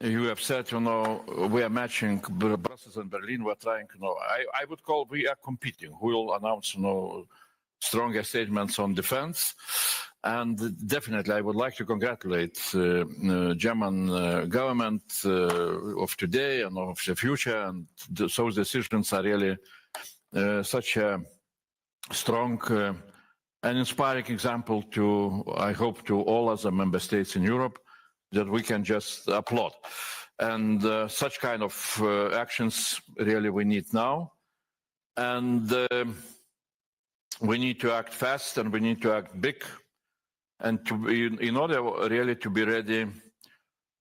you have said, we are matching Brussels and Berlin. We're trying, I would call we are competing. We will announce, stronger statements on defense. And definitely, I would like to congratulate German government of today and of the future. And those decisions are really such a strong and inspiring example to, I hope, to all other member states in Europe, that we can just applaud. And such kind of actions really we need now. And we need to act fast and we need to act big. And in order really to be ready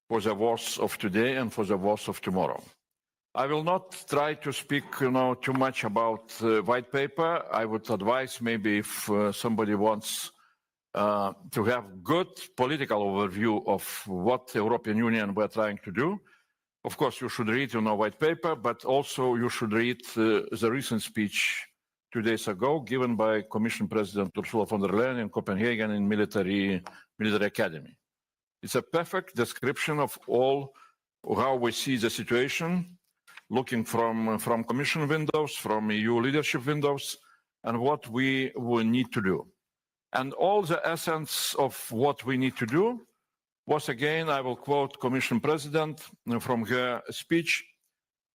for the wars of today and for the wars of tomorrow. I will not try to speak too much about white paper. I would advise maybe if somebody wants to have good political overview of what the European Union were trying to do. Of course, you should read, white paper, but also you should read the recent speech 2 days ago given by Commission President Ursula von der Leyen in Copenhagen in military academy. It's a perfect description of all how we see the situation, looking from Commission windows, from EU leadership windows, and what we will need to do. And all the essence of what we need to do was, again, I will quote Commission President from her speech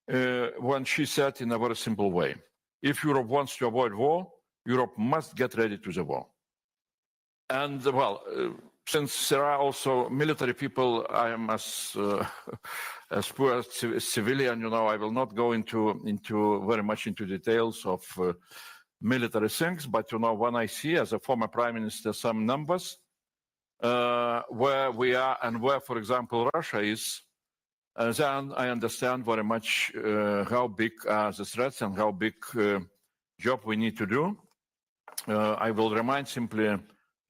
when she said in a very simple way, if Europe wants to avoid war, Europe must get ready to the war. And well, since there are also military people, I am as poor a civilian, I will not go very much into details of military things, but when I see as a former prime minister some numbers where we are and where, for example, Russia is, then I understand very much how big are the threats and how big job we need to do. I will remind simply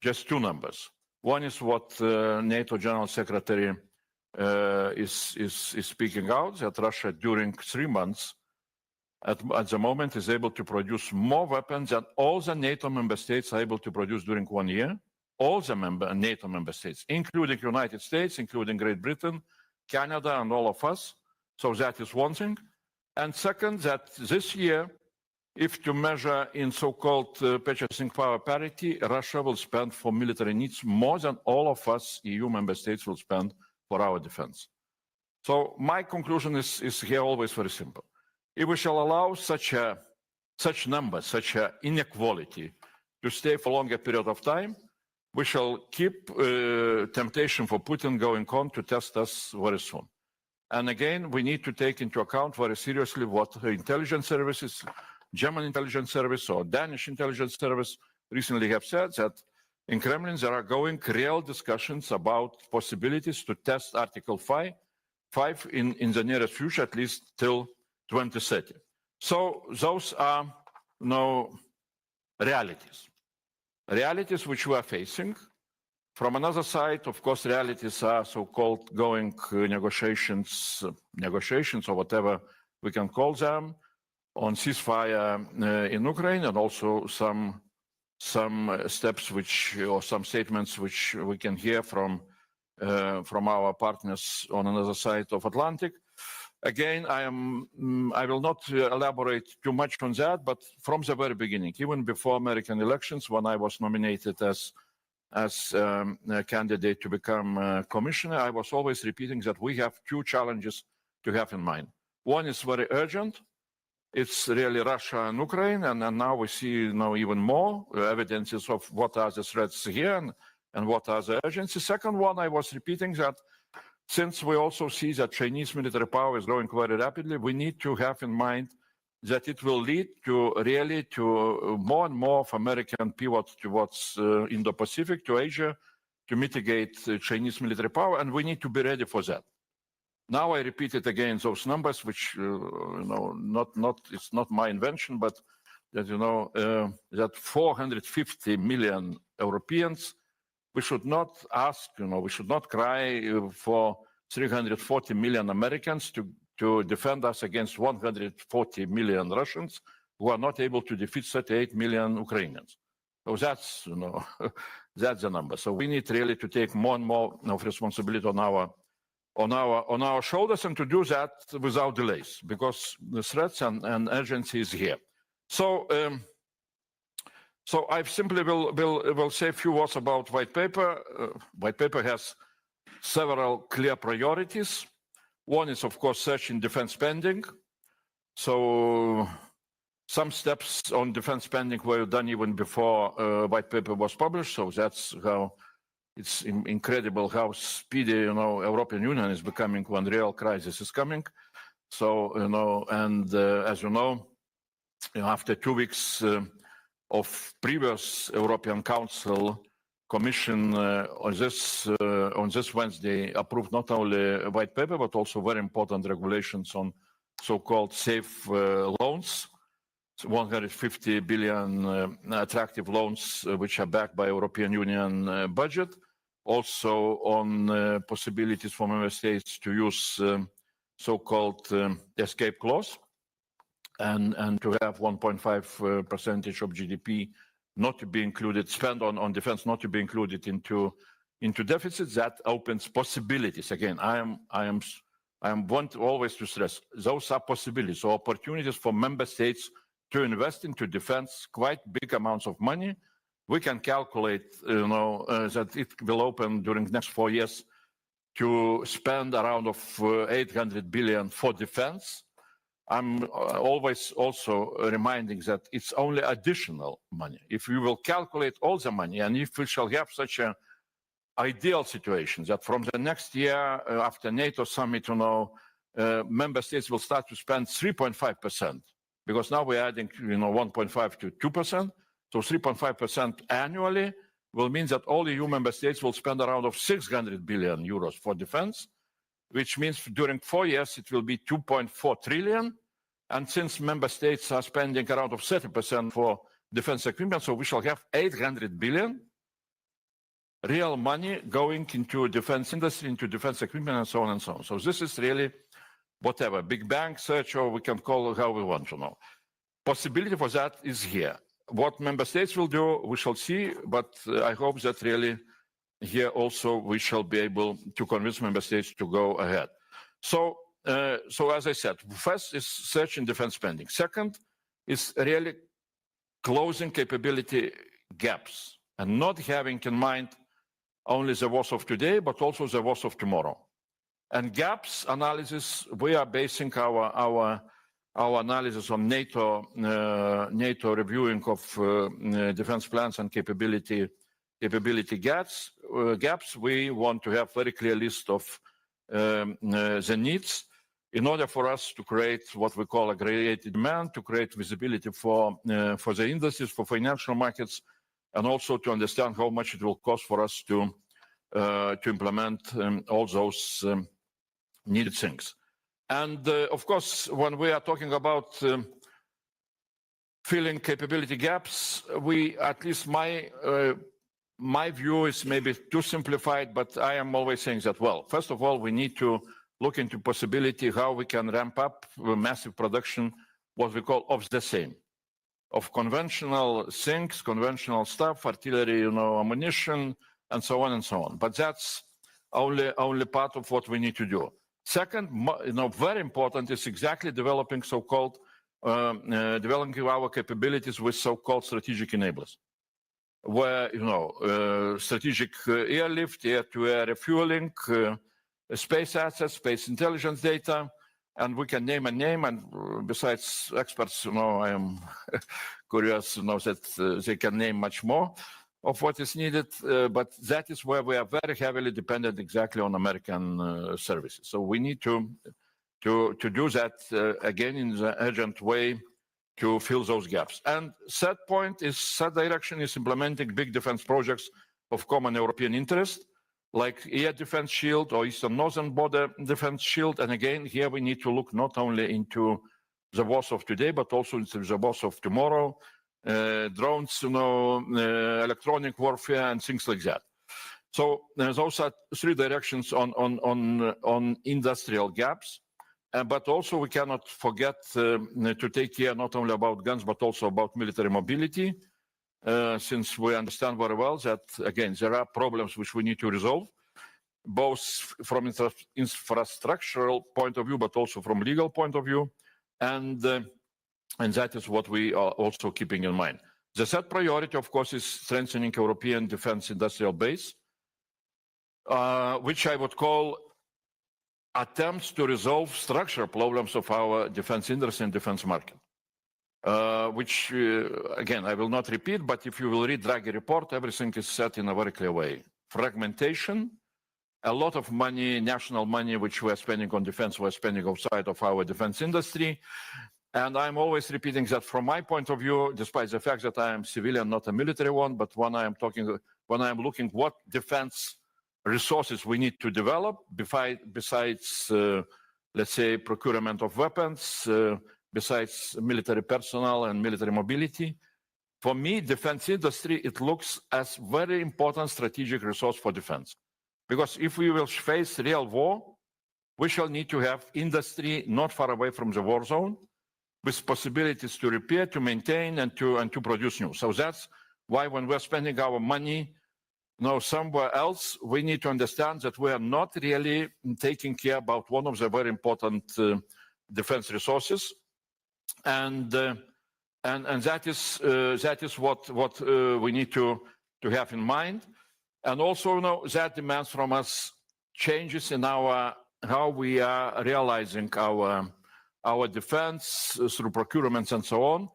just two numbers. One is what NATO General Secretary is speaking out, that Russia during 3 months at the moment is able to produce more weapons than all the NATO member states are able to produce during 1 year. All the NATO member states, including United States, including Great Britain, Canada, and all of us. So that is one thing. And second, that this year, if to measure in so-called purchasing power parity, Russia will spend for military needs more than all of us EU member states will spend for our defense. So my conclusion is here always very simple. If we shall allow such numbers, such inequality to stay for a longer period of time, we shall keep temptation for Putin going on to test us very soon. And again, we need to take into account very seriously what the intelligence services, German intelligence service or Danish intelligence service recently have said, that in Kremlin there are going real discussions about possibilities to test Article 5 in the nearest future, at least till 2030. So those are realities. Realities which we are facing. From another side, of course, realities are so-called going negotiations or whatever we can call them, on ceasefire in Ukraine, and also some steps or some statements which we can hear from our partners on another side of Atlantic. Again, I will not elaborate too much on that, but from the very beginning, even before American elections, when I was nominated as a candidate to become commissioner, I was always repeating that we have two challenges to have in mind. One is very urgent. It's really Russia and Ukraine, and now we see even more evidences of what are the threats here and what are the urgencies. Second one, I was repeating that since we also see that Chinese military power is growing very rapidly, we need to have in mind that it will lead to more and more of American pivot towards Indo-Pacific, to Asia, to mitigate Chinese military power, and we need to be ready for that. Now I repeat it again, those numbers, which it's not my invention, but that that 450 million Europeans. We should not ask, we should not cry for 340 million Americans to defend us against 140 million Russians who are not able to defeat 38 million Ukrainians. So that's, that's the number. So we need really to take more and more of responsibility on on our shoulders, and to do that without delays, because the threats and urgency is here. So I simply will say a few words about white paper. White paper has several clear priorities. One is, of course, searching defense spending. So some steps on defense spending were done even before white paper was published. So that's how it's incredible how speedy, European Union is becoming when real crisis is coming. So, and as you know, after 2 weeks of previous European Council, Commission on this Wednesday approved not only a white paper, but also very important regulations on so-called safe loans, 150 billion attractive loans which are backed by European Union budget. Also on possibilities for member states to use so-called escape clause and to have 1.5% of GDP not to be included, spent on defense not to be included into deficits. That opens possibilities. Again, I want always to stress those are possibilities, so opportunities for member states to invest into defense quite big amounts of money. We can calculate, that it will open during the next 4 years to spend around 800 billion for defense. I'm always also reminding that it's only additional money. If we will calculate all the money, and if we shall have such an ideal situation that from the next year after NATO summit, member states will start to spend 3.5%, because now we're adding, 1.5 to 2%. So 3.5% annually will mean that all EU member states will spend around 600 billion euros for defense, which means during 4 years it will be 2.4 trillion. And since member states are spending around 30% for defense equipment, so we shall have 800 billion real money going into defense industry, into defense equipment, and so on and so on. So this is really whatever, big bang search, or we can call it how we want to know. Possibility for that is here. What member states will do, we shall see, but I hope that really here also we shall be able to convince member states to go ahead. So as I said, first is searching defense spending. Second is really closing capability gaps and not having in mind only the wars of today, but also the wars of tomorrow. And gaps analysis, we are basing our analysis on NATO reviewing of defense plans and capability gaps. We want to have very clear list of the needs in order for us to create what we call aggregated demand, to create visibility for the industries, for financial markets, and also to understand how much it will cost for us to implement all those needed things. And of course, when we are talking about filling capability gaps, at least my view is maybe too simplified, but I am always saying that, well, first of all, we need to look into possibility how we can ramp up massive production, what we call of the same, of conventional things, conventional stuff, artillery, ammunition, and so on and so on. But that's only part of what we need to do. Second, very important is exactly developing so-called developing our capabilities with so-called strategic enablers, where strategic airlift, air-to-air refueling, space assets, space intelligence data, and we can name a name. And besides experts, I am curious, that they can name much more of what is needed, but that is where we are very heavily dependent exactly on American services. So we need to do that again in the urgent way to fill those gaps. And third direction is implementing big defense projects of common European interest, like air defense shield or eastern northern border defense shield. And again, here we need to look not only into the wars of today, but also into the wars of tomorrow, drones, electronic warfare and things like that. So those are three directions on industrial gaps. But also we cannot forget to take care not only about guns, but also about military mobility, since we understand very well that, again, there are problems which we need to resolve. both from infrastructural point of view, but also from legal point of view. And that is what we are also keeping in mind. The third priority, of course, is strengthening European defense industrial base, which I would call attempts to resolve structural problems of our defense industry and defense market. Which, again, I will not repeat, but if you will read Draghi report, everything is set in a very clear way. Fragmentation, a lot of money, national money, which we're spending on defense, we're spending outside of our defense industry. And I'm always repeating that from my point of view, despite the fact that I am civilian, not a military one, but when I am looking what defense resources we need to develop, besides, let's say, procurement of weapons, besides military personnel and military mobility, for me, defense industry, it looks as very important strategic resource for defense. Because if we will face real war, we shall need to have industry not far away from the war zone, with possibilities to repair, to maintain, and to produce new. So that's why when we're spending our money somewhere else, we need to understand that we are not really taking care about one of the very important defense resources. And that is what we need to have in mind. And also, that demands from us changes in how we are realizing our defense through procurements and so on.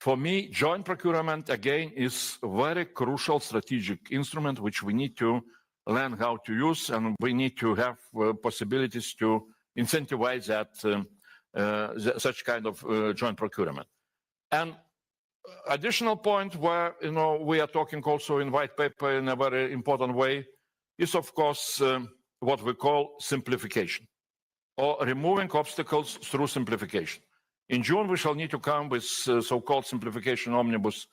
For me, joint procurement, again, is a very crucial strategic instrument which we need to learn how to use, and we need to have possibilities to incentivize that such kind of joint procurement. And additional point where we are talking also in white paper in a very important way is, of course, what we call simplification, or removing obstacles through simplification. In June, we shall need to come with so-called simplification omnibus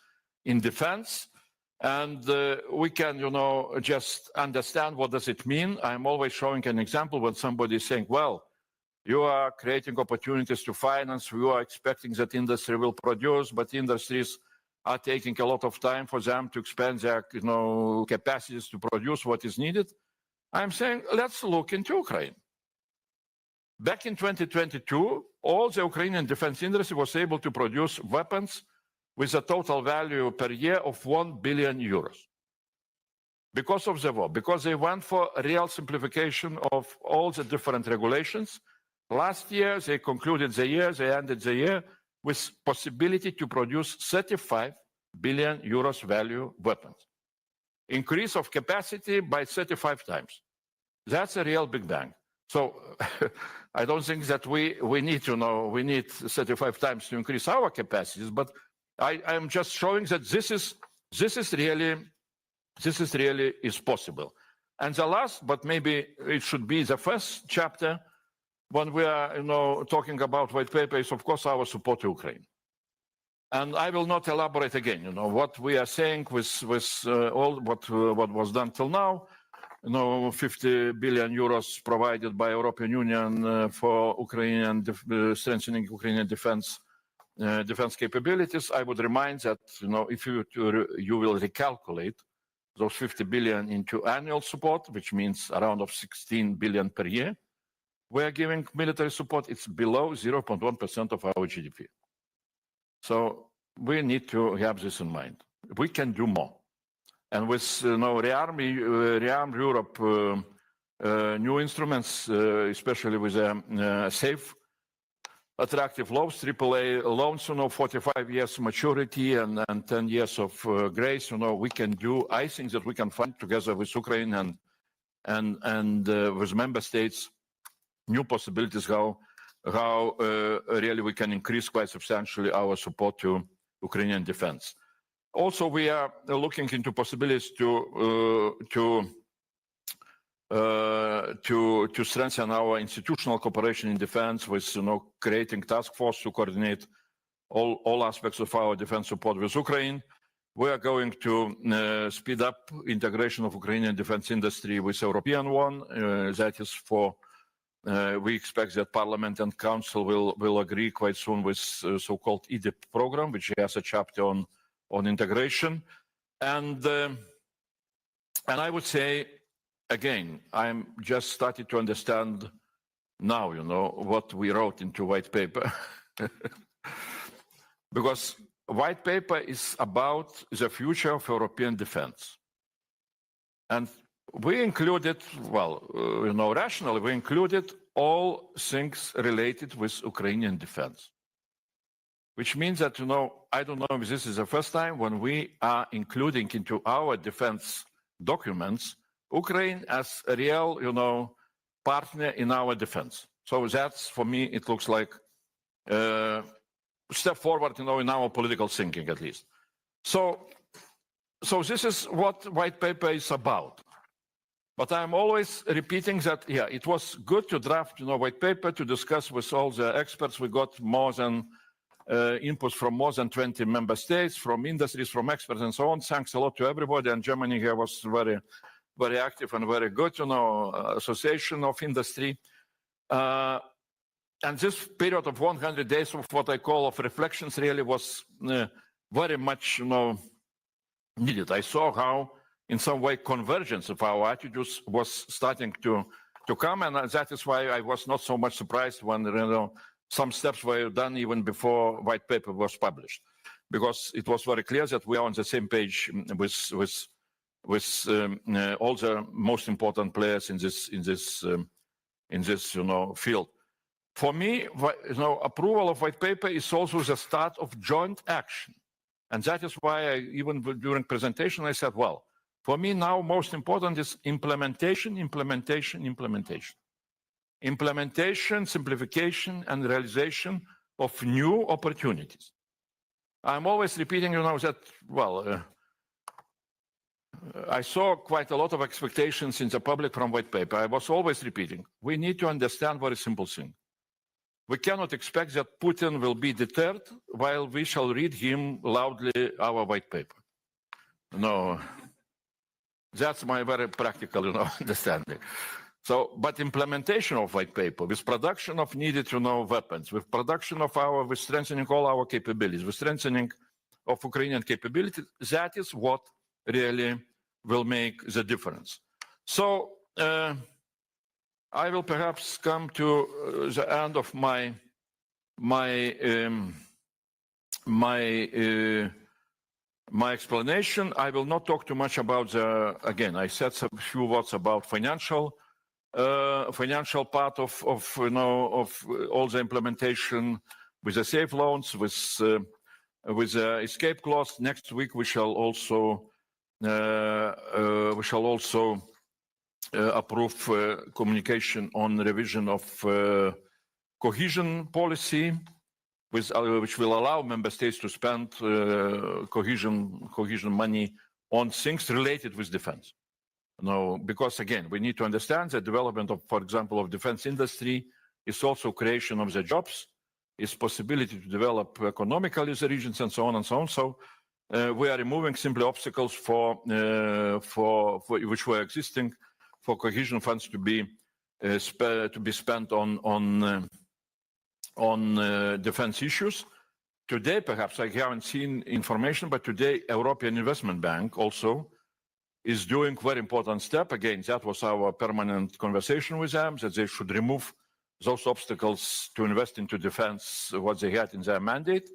in defense, and we can, just understand what does it mean. I'm always showing an example when somebody is saying, well, you are creating opportunities to finance, you are expecting that industry will produce, but industries are taking a lot of time for them to expand their capacities to produce what is needed. I'm saying, let's look into Ukraine. Back in 2022, all the Ukrainian defense industry was able to produce weapons with a total value per year of 1 billion euros. Because of the war, because they went for real simplification of all the different regulations. Last year, they concluded the year, they ended the year with possibility to produce 35 billion euros value weapons. Increase of capacity by 35 times. That's a real big bang. So I don't think that we need to we need 35 times to increase our capacities, but I'm just showing that this is really possible. And the last, but maybe it should be the first chapter when we are talking about white paper is, of course, our support to Ukraine. And I will not elaborate again. What we are saying with all what was done till now. 50 billion euros provided by European Union for Ukrainian strengthening Ukrainian defense capabilities. I would remind that if you will recalculate those 50 billion into annual support, which means around of 16 billion per year, we are giving military support. It's below 0.1% of our GDP. So we need to have this in mind. We can do more. And with Rearma Europe new instruments, especially with safe, attractive loans, AAA loans, 45 years maturity and 10 years of grace, we can do. I think that we can find together with Ukraine and with member states new possibilities how really we can increase quite substantially our support to Ukrainian defense. Also, we are looking into possibilities to strengthen our institutional cooperation in defense with creating task force to coordinate all aspects of our defense support with Ukraine. We are going to speed up integration of Ukrainian defense industry with European one. That is for we expect that Parliament and Council will agree quite soon with so-called EDIP program, which has a chapter on integration. And I would say again, I'm just starting to understand now, what we wrote into white paper. Because white paper is about the future of European defense. And we included, well, rationally, we included all things related with Ukrainian defense. Which means that, I don't know if this is the first time when we are including into our defense documents Ukraine as a real, partner in our defense. So that's, for me, it looks like a step forward, in our political thinking, at least. So this is what white paper is about. But I'm always repeating that, yeah, it was good to draft, white paper to discuss with all the experts. We got more than inputs from more than 20 member states, from industries, from experts, and so on. Thanks a lot to everybody. And Germany here was very, very active and very good, association of industry. And this period of 100 days of what I call of reflections really was very much, needed. I saw how, in some way, convergence of our attitudes was starting to come, and that is why I was not so much surprised when, some steps were done even before white paper was published, because it was very clear that we are on the same page with all the most important players in this field. For me, approval of white paper is also the start of joint action, and that is why even during presentation I said, well, for me now most important is implementation, simplification, and realization of new opportunities. I'm always repeating, that, well, I saw quite a lot of expectations in the public from white paper. I was always repeating, we need to understand very simple thing. We cannot expect that Putin will be deterred while we shall read him loudly our white paper. No, that's my very practical, understanding. So, but implementation of white paper, with production of needed, weapons, with production with strengthening all our capabilities, with strengthening of Ukrainian capabilities, that is what really will make the difference. So, I will perhaps come to the end of my explanation. I will not talk too much about again, I said a few words about financial part of all the implementation with the safe loans, with the escape clause. Next week we shall also approve communication on revision of cohesion policy, which will allow member states to spend cohesion money on things related with defense. Because again, we need to understand the development of, for example, of defense industry is also creation of the jobs, is possibility to develop economically the regions, and so on and so on. So we are removing simply obstacles for which were existing for cohesion funds to be spent on defense issues. Today, perhaps I haven't seen information, but today European Investment Bank also is doing very important step. Again, that was our permanent conversation with them, that they should remove those obstacles to invest into defense, what they had in their mandate.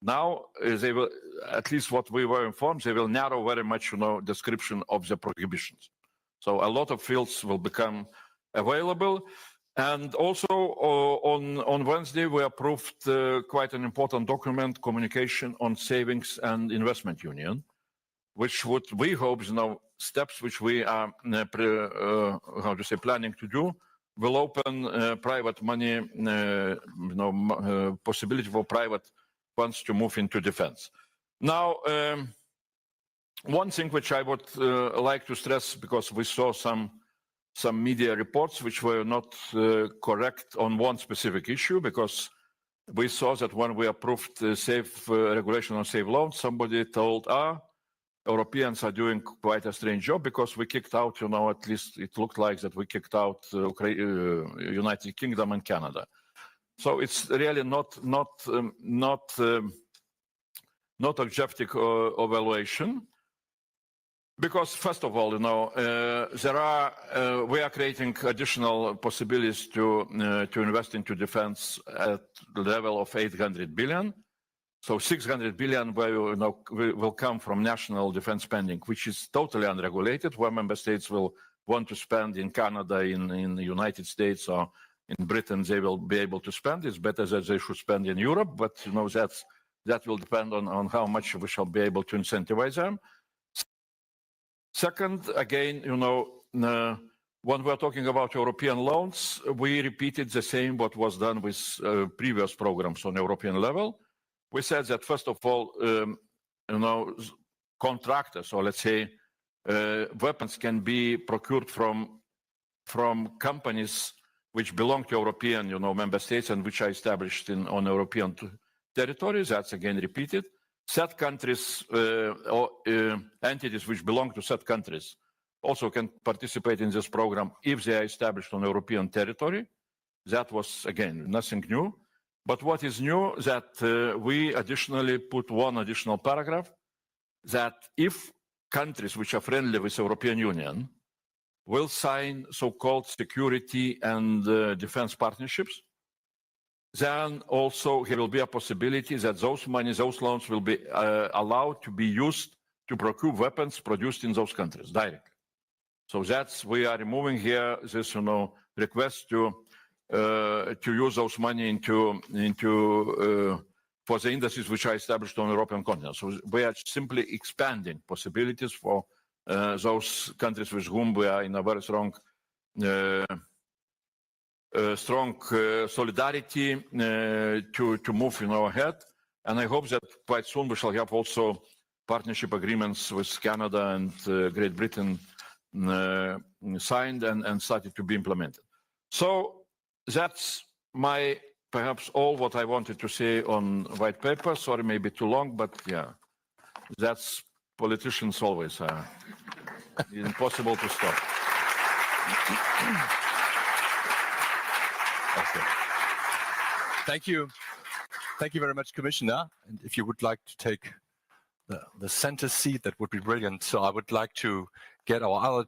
Now, they will, at least what we were informed, they will narrow very much, description of the prohibitions. So a lot of fields will become available. And also on Wednesday, we approved quite an important document, communication on savings and investment union, which we hope, steps which we are, planning to do, will open private money, possibility for private funds to move into defense. Now, one thing which I would like to stress, because we saw some media reports which were not correct on one specific issue, because we saw that when we approved the safe regulation on safe loans, somebody told, Europeans are doing quite a strange job because we kicked out, at least it looked like that we kicked out United Kingdom and Canada. So it's really not objective evaluation. Because first of all, we are creating additional possibilities to invest into defense at the level of 800 billion. So 600 billion will come from national defense spending, which is totally unregulated, where member states will want to spend in Canada, in the United States, or in Britain, they will be able to spend. It's better that they should spend in Europe, but that will depend on how much we shall be able to incentivize them. Second, again, when we're talking about European loans, we repeated the same what was done with previous programs on European level. We said that first of all, contractors, or let's say weapons, can be procured from companies which belong to European, member states and which are established on European territory. That's again repeated. Third countries or entities which belong to third countries also can participate in this program if they are established on European territory. That was, again, nothing new. But what is new that we additionally put one additional paragraph that if countries which are friendly with the European Union will sign so-called security and defense partnerships, then also there will be a possibility that those loans will be allowed to be used to procure weapons produced in those countries directly. So we are removing here this, request to use those money for the industries which are established on the European continent. So we are simply expanding possibilities for those countries with whom we are in a very strong solidarity to move ahead. And I hope that quite soon we shall have also partnership agreements with Canada and Great Britain signed and started to be implemented. So that's perhaps all what I wanted to say on white paper. Sorry, maybe too long, but yeah, that's politicians always impossible to stop. Thank you. Thank you very much, Commissioner. And if you would like to take the center seat, that would be brilliant. So I would like to get our other